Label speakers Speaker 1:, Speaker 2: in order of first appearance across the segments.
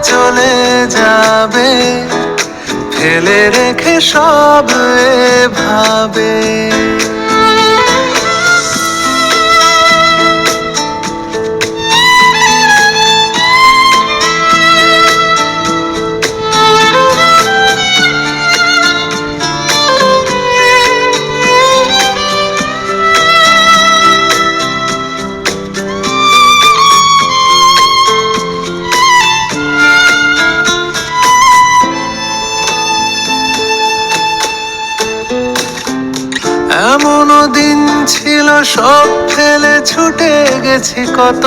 Speaker 1: চলে যাবে, ফেলে রেখে সব এভাবে। এমনও দিন ছিল সব ফেলে ছুটে গেছি কত,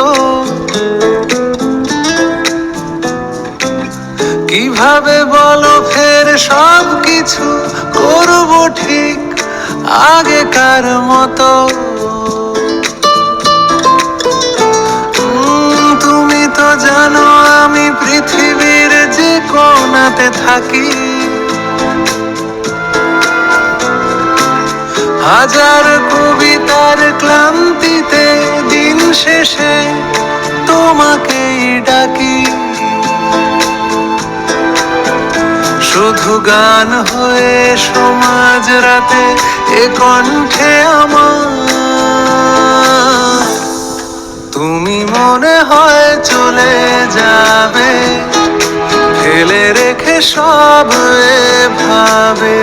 Speaker 1: কিভাবে বলো ফের সব কিছু করবো ঠিক আগেকার মতো। তুমি তো জানো আমি পৃথিবীর যে কোণাতে থাকি, হাজার কবিতার ক্লান্তিতে দিন শেষে তোমাকেই ডাকি। শুধু গান হয়ে সমাজ রাতে এ কণ্ঠে আমার, তুমি মনে হয় চলে যাবে, ফেলে রেখে সব এভাবে।